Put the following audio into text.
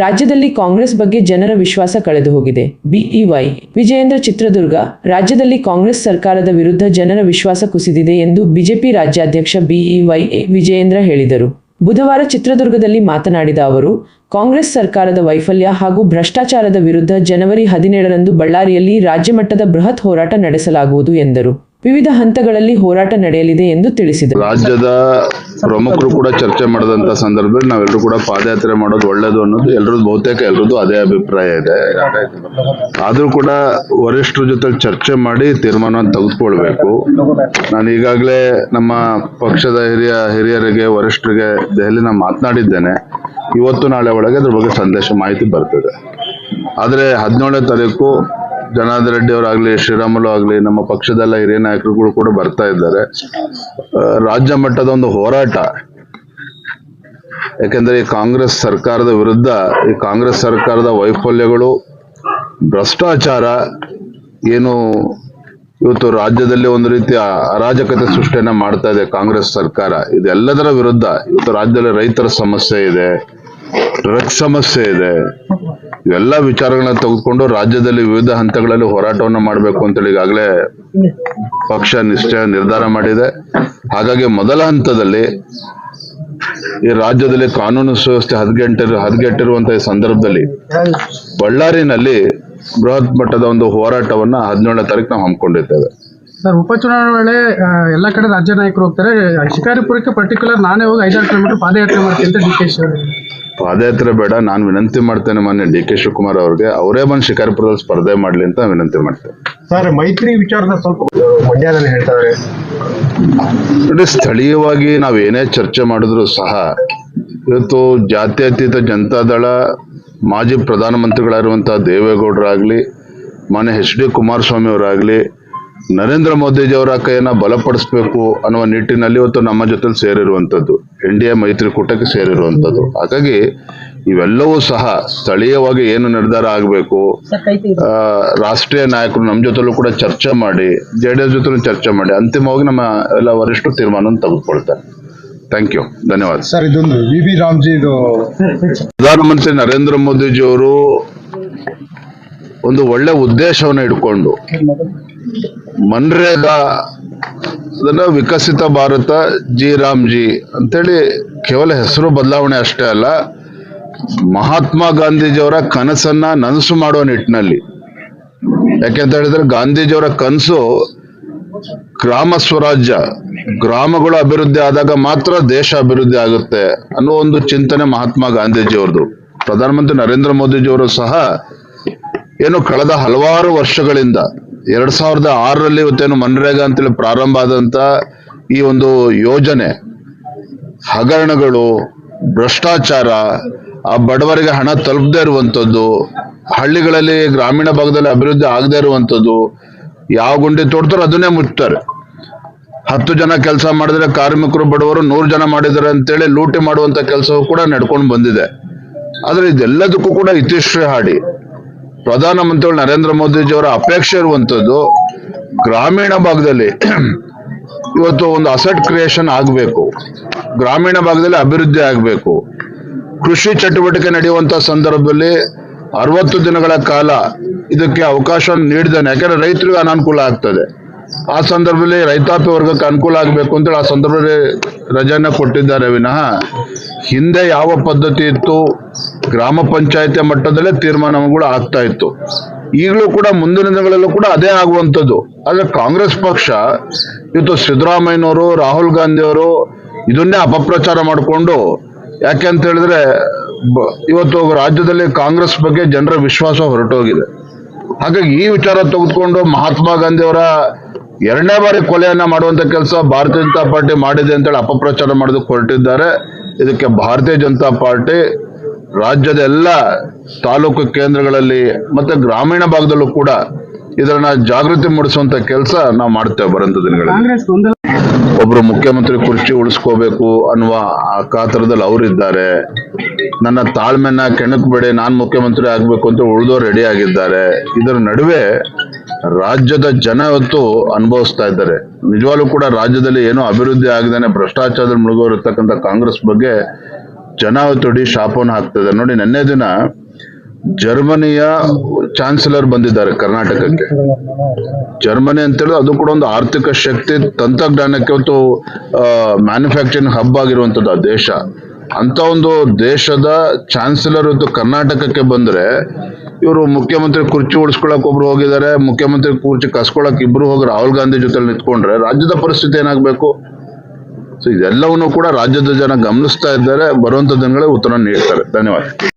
ರಾಜ್ಯದಲ್ಲಿ ಕಾಂಗ್ರೆಸ್ ಬಗ್ಗೆ ಜನರ ವಿಶ್ವಾಸ ಕಳೆದು ಹೋಗಿದೆ. ಬಿಇವೈ ವಿಜಯೇಂದ್ರ, ಚಿತ್ರದುರ್ಗ. ರಾಜ್ಯದಲ್ಲಿ ಕಾಂಗ್ರೆಸ್ ಸರ್ಕಾರದ ವಿರುದ್ಧ ಜನರ ವಿಶ್ವಾಸ ಕುಸಿದಿದೆ ಎಂದು ಬಿಜೆಪಿ ರಾಜ್ಯಾಧ್ಯಕ್ಷ ಬಿಇವೈ ವಿಜಯೇಂದ್ರ ಹೇಳಿದರು. ಬುಧವಾರ ಚಿತ್ರದುರ್ಗದಲ್ಲಿ ಮಾತನಾಡಿದ ಅವರು, ಕಾಂಗ್ರೆಸ್ ಸರ್ಕಾರದ ವೈಫಲ್ಯ ಹಾಗೂ ಭ್ರಷ್ಟಾಚಾರದ ವಿರುದ್ಧ ಜನವರಿ 17ರಂದು ಬಳ್ಳಾರಿಯಲ್ಲಿ ರಾಜ್ಯಮಟ್ಟದ ಬೃಹತ್ ಹೋರಾಟ ನಡೆಸಲಾಗುವುದು ಎಂದರು. ವಿವಿಧ ಹಂತಗಳಲ್ಲಿ ಹೋರಾಟ ನಡೆಯಲಿದೆ ಎಂದು ತಿಳಿಸಿದರು. ರಾಜ್ಯದ ಪ್ರಮುಖರು ಕೂಡ ಚರ್ಚೆ ಮಾಡಿದಂತ ಸಂದರ್ಭದಲ್ಲಿ ನಾವೆಲ್ಲರೂ ಕೂಡ ಪಾದಯಾತ್ರೆ ಮಾಡೋದು ಒಳ್ಳೇದು ಅನ್ನೋದು ಬಹುತೇಕ ಎಲ್ಲರದ್ದು ಅದೇ ಅಭಿಪ್ರಾಯ ಇದೆ. ಆದ್ರೂ ಕೂಡ ವರಿಷ್ಠರ ಜೊತೆ ಚರ್ಚೆ ಮಾಡಿ ತೀರ್ಮಾನವನ್ನು ತೆಗೆದುಕೊಳ್ಬೇಕು. ನಾನು ಈಗಾಗಲೇ ನಮ್ಮ ಪಕ್ಷದ ಹಿರಿಯರಿಗೆ ವರಿಷ್ಠರಿಗೆ ದೆಹಲಿನ ಮಾತನಾಡಿದ್ದೇನೆ. ಇವತ್ತು ನಾಳೆ ಒಳಗೆ ಅದ್ರ ಬಗ್ಗೆ ಸಂದೇಶ ಮಾಹಿತಿ ಬರ್ತದೆ. ಆದ್ರೆ 17ನೇ ತಾರೀಕು ಜನಾರ್ದನ್ ರೆಡ್ಡಿ ಅವರಾಗ್ಲಿ, ಶ್ರೀರಾಮುಲು ಆಗ್ಲಿ, ನಮ್ಮ ಪಕ್ಷದೆಲ್ಲ ಹಿರಿಯ ನಾಯಕರುಗಳು ಕೂಡ ಬರ್ತಾ ಇದ್ದಾರೆ. ರಾಜ್ಯ ಮಟ್ಟದ ಒಂದು ಹೋರಾಟ. ಯಾಕೆಂದ್ರೆ ಈ ಕಾಂಗ್ರೆಸ್ ಸರ್ಕಾರದ ವಿರುದ್ಧ, ಈ ಕಾಂಗ್ರೆಸ್ ಸರ್ಕಾರದ ವೈಫಲ್ಯಗಳು, ಭ್ರಷ್ಟಾಚಾರ ಏನು ಇವತ್ತು ರಾಜ್ಯದಲ್ಲಿ ಒಂದು ರೀತಿಯ ಅರಾಜಕತೆ ಸೃಷ್ಟಿಯನ್ನ ಮಾಡ್ತಾ ಇದೆ ಕಾಂಗ್ರೆಸ್ ಸರ್ಕಾರ. ಇದೆಲ್ಲದರ ವಿರುದ್ಧ ಇವತ್ತು ರಾಜ್ಯದಲ್ಲಿ ರೈತರ ಸಮಸ್ಯೆ ಇದೆ, ಡ್ರಗ್ಸ್ ಸಮಸ್ಯೆ ಇದೆ. ಇವೆಲ್ಲ ವಿಚಾರಗಳನ್ನ ತೆಗೆದುಕೊಂಡು ರಾಜ್ಯದಲ್ಲಿ ವಿವಿಧ ಹಂತಗಳಲ್ಲಿ ಹೋರಾಟವನ್ನು ಮಾಡಬೇಕು ಅಂತೇಳಿ ಈಗಾಗಲೇ ಪಕ್ಷ ನಿರ್ಧಾರ ಮಾಡಿದೆ. ಹಾಗಾಗಿ ಮೊದಲ ಹಂತದಲ್ಲಿ ಈ ರಾಜ್ಯದಲ್ಲಿ ಕಾನೂನು ಸುವ್ಯವಸ್ಥೆ ಹದಗೆಟ್ಟಿರುವಂತಹ ಸಂದರ್ಭದಲ್ಲಿ ಬಳ್ಳಾರಿನಲ್ಲಿ ಬೃಹತ್ ಮಟ್ಟದ ಒಂದು ಹೋರಾಟವನ್ನ 17ನೇ ತಾರೀಕು ನಾವು ಹಮ್ಮಿಕೊಂಡಿದ್ದೇವೆ. ಸರ್, ಉಪಚುನಾವಣೆ ವೇಳೆ ಎಲ್ಲ ಕಡೆ ರಾಜ್ಯ ನಾಯಕರು ಹೋಗ್ತಾರೆ. ಶಿಕಾರಿಪುರಕ್ಕೆ ಪರ್ಟಿಕ್ಯುಲರ್ ನಾನೇ ಹೋಗಿ 5-6 ಕಿಲೋಮೀಟರ್ ಪಾದಯಾತ್ರೆ ಮಾಡ್ತೀನಿ ಅಂತ ಡಿ.ಕೆ.ಶಿ ಅವರು. ಪಾದಯಾತ್ರೆ ಬೇಡ, ನಾನು ವಿನಂತಿ ಮಾಡ್ತೇನೆ ಮಾನ್ಯ ಡಿ.ಕೆ. ಶಿವಕುಮಾರ್ ಅವ್ರಿಗೆ, ಅವರೇ ಬಂದು ಶಿಕಾರಿಪುರದಲ್ಲಿ ಸ್ಪರ್ಧೆ ಮಾಡ್ಲಿ ಅಂತ ವಿನಂತಿ ಮಾಡ್ತೇನೆ. ಸರ್, ಮೈತ್ರಿ ವಿಚಾರದ ಸ್ವಲ್ಪ ಮಂಡ್ಯದಲ್ಲಿ ಹೇಳ್ತಾರೆ. ನೋಡಿ, ಸ್ಥಳೀಯವಾಗಿ ನಾವೇನೇ ಚರ್ಚೆ ಮಾಡಿದ್ರು ಸಹ ಇವತ್ತು ಜಾತ್ಯತೀತ ಜನತಾದಳ ಮಾಜಿ ಪ್ರಧಾನಮಂತ್ರಿಗಳಾಗಿರುವಂತಹ ದೇವೇಗೌಡರಾಗ್ಲಿ, ಮಾನ್ಯ HD ಕುಮಾರಸ್ವಾಮಿ ಅವರಾಗ್ಲಿ, ನರೇಂದ್ರ ಮೋದಿಜಿಯವರ ಕೈಯನ್ನ ಬಲಪಡಿಸಬೇಕು ಅನ್ನುವ ನಿಟ್ಟಿನಲ್ಲಿ ಇವತ್ತು ನಮ್ಮ ಜೊತೆ ಸೇರಿರುವಂತದ್ದು, NDA ಮೈತ್ರಿಕೂಟಕ್ಕೆ ಸೇರಿರುವಂತದ್ದು. ಹಾಗಾಗಿ ಇವೆಲ್ಲವೂ ಸಹ ಸ್ಥಳೀಯವಾಗಿ ಏನು ನಿರ್ಧಾರ ಆಗಬೇಕು, ರಾಷ್ಟ್ರೀಯ ನಾಯಕರು ನಮ್ಮ ಜೊತೆಲೂ ಕೂಡ ಚರ್ಚೆ ಮಾಡಿ, JDS ಜೊತೆಲೂ ಚರ್ಚೆ ಮಾಡಿ ಅಂತಿಮವಾಗಿ ನಮ್ಮ ಎಲ್ಲ ವರಿಷ್ಠರು ತೀರ್ಮಾನವನ್ನು ತೆಗೆದುಕೊಳ್ತಾರೆ. ಥ್ಯಾಂಕ್ ಯು, ಧನ್ಯವಾದ. ಸರ್, ಇದೊಂದು ವಿ ರಾಮ್ಜಿ, ಪ್ರಧಾನಮಂತ್ರಿ ನರೇಂದ್ರ ಮೋದಿಜಿಯವರು ಒಂದು ಒಳ್ಳೆ ಉದ್ದೇಶವನ್ನು ಇಟ್ಕೊಂಡು ಮನ್ರೇಗಾ ಅದನ್ನ ವಿಕಸಿತ ಭಾರತ ರಾಮ್ಜಿ ಅಂತೇಳಿ ಕೇವಲ ಹೆಸರು ಬದಲಾವಣೆ ಅಷ್ಟೇ ಅಲ್ಲ, ಮಹಾತ್ಮ ಗಾಂಧೀಜಿಯವರ ಕನಸನ್ನ ನನಸು ಮಾಡುವ ನಿಟ್ಟಿನಲ್ಲಿ. ಯಾಕೆಂತ ಹೇಳಿದ್ರೆ ಗಾಂಧೀಜಿಯವರ ಕನಸು ಗ್ರಾಮ ಸ್ವರಾಜ್ಯ, ಗ್ರಾಮಗಳು ಅಭಿವೃದ್ಧಿ ಆದಾಗ ಮಾತ್ರ ದೇಶ ಅಭಿವೃದ್ಧಿ ಆಗುತ್ತೆ ಅನ್ನೋ ಒಂದು ಚಿಂತನೆ ಮಹಾತ್ಮ ಗಾಂಧೀಜಿಯವ್ರದ್ದು. ಪ್ರಧಾನಮಂತ್ರಿ ನರೇಂದ್ರ ಮೋದಿಜಿಯವರು ಸಹ ಏನು ಕಳೆದ ಹಲವಾರು ವರ್ಷಗಳಿಂದ 2006ರಲ್ಲಿ ಇವತ್ತೇನು ಮನ್ರೇಗಾ ಅಂತೇಳಿ ಪ್ರಾರಂಭ ಆದಂತ ಈ ಒಂದು ಯೋಜನೆ ಹಗರಣಗಳು, ಭ್ರಷ್ಟಾಚಾರ, ಆ ಬಡವರಿಗೆ ಹಣ ತಲುಪದೇ ಇರುವಂತದ್ದು, ಹಳ್ಳಿಗಳಲ್ಲಿ ಗ್ರಾಮೀಣ ಭಾಗದಲ್ಲಿ ಅಭಿವೃದ್ಧಿ ಆಗದೇ ಇರುವಂತದ್ದು, ಯಾವ ಗುಂಡಿ ತೋಡ್ತಾರೋ ಅದನ್ನೇ ಮುಚ್ತಾರೆ. 10 ಜನ ಕೆಲಸ ಮಾಡಿದ್ರೆ ಕಾರ್ಮಿಕರು ಬಡವರು 100 ಜನ ಮಾಡಿದ್ದಾರೆ ಅಂತೇಳಿ ಲೂಟಿ ಮಾಡುವಂತ ಕೆಲಸವೂ ಕೂಡ ನಡ್ಕೊಂಡು ಬಂದಿದೆ. ಆದ್ರೆ ಇದೆಲ್ಲದಕ್ಕೂ ಕೂಡ ಇತಿಶ್ರೀ ಹಾಡಿ ಪ್ರಧಾನಮಂತ್ರಿಗಳು ನರೇಂದ್ರ ಮೋದಿಜಿಯವರ ಅಪೇಕ್ಷೆ ಇರುವಂತದ್ದು ಗ್ರಾಮೀಣ ಭಾಗದಲ್ಲಿ ಇವತ್ತು ಒಂದು ಅಸೆಟ್ ಕ್ರಿಯೇಷನ್ ಆಗಬೇಕು, ಗ್ರಾಮೀಣ ಭಾಗದಲ್ಲಿ ಅಭಿವೃದ್ಧಿ ಆಗಬೇಕು. ಕೃಷಿ ಚಟುವಟಿಕೆ ನಡೆಯುವಂತ ಸಂದರ್ಭದಲ್ಲಿ 60 ದಿನಗಳ ಕಾಲ ಇದಕ್ಕೆ ಅವಕಾಶ ನೀಡಿದ್ದಾನೆ. ಯಾಕಂದ್ರೆ ರೈತರಿಗೆ ಅನಾನುಕೂಲ ಆಗ್ತದೆ. ಆ ಸಂದರ್ಭದಲ್ಲಿ ರೈತಾಪಿ ವರ್ಗಕ್ಕೆ ಅನುಕೂಲ ಆಗಬೇಕು ಅಂತೇಳಿ ಆ ಸಂದರ್ಭದಲ್ಲಿ ರಜೆಯನ್ನ ಕೊಟ್ಟಿದ್ದಾರೆ ವಿನಃ ಹಿಂದೆ ಯಾವ ಪದ್ಧತಿ ಇತ್ತು, ಗ್ರಾಮ ಪಂಚಾಯತಿ ಮಟ್ಟದಲ್ಲೇ ತೀರ್ಮಾನಗಳು ಆಗ್ತಾ ಇತ್ತು. ಈಗಲೂ ಕೂಡ ಮುಂದಿನ ದಿನಗಳಲ್ಲೂ ಕೂಡ ಅದೇ ಆಗುವಂಥದ್ದು. ಆದ್ರೆ ಕಾಂಗ್ರೆಸ್ ಪಕ್ಷ ಇವತ್ತು ಸಿದ್ದರಾಮಯ್ಯನವರು, ರಾಹುಲ್ ಗಾಂಧಿ ಅವರು ಇದನ್ನೇ ಅಪಪ್ರಚಾರ ಮಾಡಿಕೊಂಡು, ಯಾಕೆ ಅಂತ ಹೇಳಿದ್ರೆ ಇವತ್ತು ರಾಜ್ಯದಲ್ಲಿ ಕಾಂಗ್ರೆಸ್ ಬಗ್ಗೆ ಜನರ ವಿಶ್ವಾಸ ಹೊರಟೋಗಿದೆ. ಹಾಗಾಗಿ ಈ ವಿಚಾರ ತೆಗೆದುಕೊಂಡು ಮಹಾತ್ಮ ಗಾಂಧಿ ಅವರ 2ನೇ ಬಾರಿ ಕೊಲೆಯನ್ನ ಮಾಡುವಂತ ಕೆಲಸ ಭಾರತೀಯ ಜನತಾ ಪಾರ್ಟಿ ಮಾಡಿದೆ ಅಂತೇಳಿ ಅಪಪ್ರಚಾರ ಮಾಡೋದಕ್ಕೆ ಹೊರಟಿದ್ದಾರೆ. ಇದಕ್ಕೆ ಭಾರತೀಯ ಜನತಾ ಪಾರ್ಟಿ ರಾಜ್ಯದ ಎಲ್ಲ ತಾಲೂಕು ಕೇಂದ್ರಗಳಲ್ಲಿ ಮತ್ತೆ ಗ್ರಾಮೀಣ ಭಾಗದಲ್ಲೂ ಕೂಡ ಇದನ್ನ ಜಾಗೃತಿ ಮೂಡಿಸುವಂತ ಕೆಲಸ ನಾವು ಮಾಡ್ತೇವೆ ಬರಂತ ದಿನಗಳಲ್ಲಿ. ಒಬ್ರು ಮುಖ್ಯಮಂತ್ರಿ ಕುರ್ಚಿ ಉಳಿಸ್ಕೋಬೇಕು ಅನ್ನುವ ಆ ಕಾತರದಲ್ಲಿ ಅವರಿದ್ದಾರೆ. ನನ್ನ ತಾಳ್ಮೆನ ಕೆಣಕಬೇಡಿ, ನಾನ್ ಮುಖ್ಯಮಂತ್ರಿ ಆಗ್ಬೇಕು ಅಂತ ಉಳಿದವರು ರೆಡಿ ಆಗಿದ್ದಾರೆ. ಇದರ ನಡುವೆ ರಾಜ್ಯದ ಜನ ಇವತ್ತು ಅನುಭವಿಸ್ತಾ ಇದ್ದಾರೆ. ನಿಜವಾಗ್ಲೂ ಕೂಡ ರಾಜ್ಯದಲ್ಲಿ ಏನೋ ಅಭಿವೃದ್ಧಿ ಆಗದೇನೆ ಭ್ರಷ್ಟಾಚಾರದಲ್ಲಿ ಮುಳುಗೋರಿರ್ತಕ್ಕಂಥ ಕಾಂಗ್ರೆಸ್ ಬಗ್ಗೆ ಜನ ಅವತ್ತೊಡಿ ಶಾಪವನ್ನು ಹಾಕ್ತದೆ. ನೋಡಿ, ನಿನ್ನೆ ದಿನ ಜರ್ಮನಿಯ ಚಾನ್ಸಲರ್ ಬಂದಿದ್ದಾರೆ ಕರ್ನಾಟಕಕ್ಕೆ. ಜರ್ಮನಿ ಅಂತೇಳಿದ್ರೆ ಅದು ಕೂಡ ಒಂದು ಆರ್ಥಿಕ ಶಕ್ತಿ, ತಂತ್ರಜ್ಞಾನಕ್ಕೆ ಒಂದು ಮ್ಯಾನುಫ್ಯಾಕ್ಚರಿಂಗ್ ಹಬ್ ಆಗಿರುವಂಥದ್ದು ಆ ದೇಶ. ಅಂತ ಒಂದು ದೇಶದ ಚಾನ್ಸಲರ್ ಇವತ್ತು ಕರ್ನಾಟಕಕ್ಕೆ ಬಂದ್ರೆ, ಇವರು ಮುಖ್ಯಮಂತ್ರಿ ಕುರ್ಚಿ ಉಳಿಸ್ಕೊಳಕ್ ಒಬ್ರು ಹೋಗಿದ್ದಾರೆ, ಮುಖ್ಯಮಂತ್ರಿ ಕುರ್ಚಿ ಕಸ್ಕೊಳಕ್ ಇಬ್ರು ಹೋಗಿ ರಾಹುಲ್ ಗಾಂಧಿ ಜೊತೆ ನಿಂತ್ಕೊಂಡ್ರೆ ರಾಜ್ಯದ ಪರಿಸ್ಥಿತಿ ಏನಾಗಬೇಕು? ಸೊ ಇದೆಲ್ಲವನ್ನು ಕೂಡ ರಾಜ್ಯದ ಜನ ಗಮನಿಸ್ತಾ ಇದ್ದಾರೆ. ಬರುವಂತ ದಿನಗಳೇ ಉತ್ತರ ನೀಡ್ತಾರೆ. ಧನ್ಯವಾದ.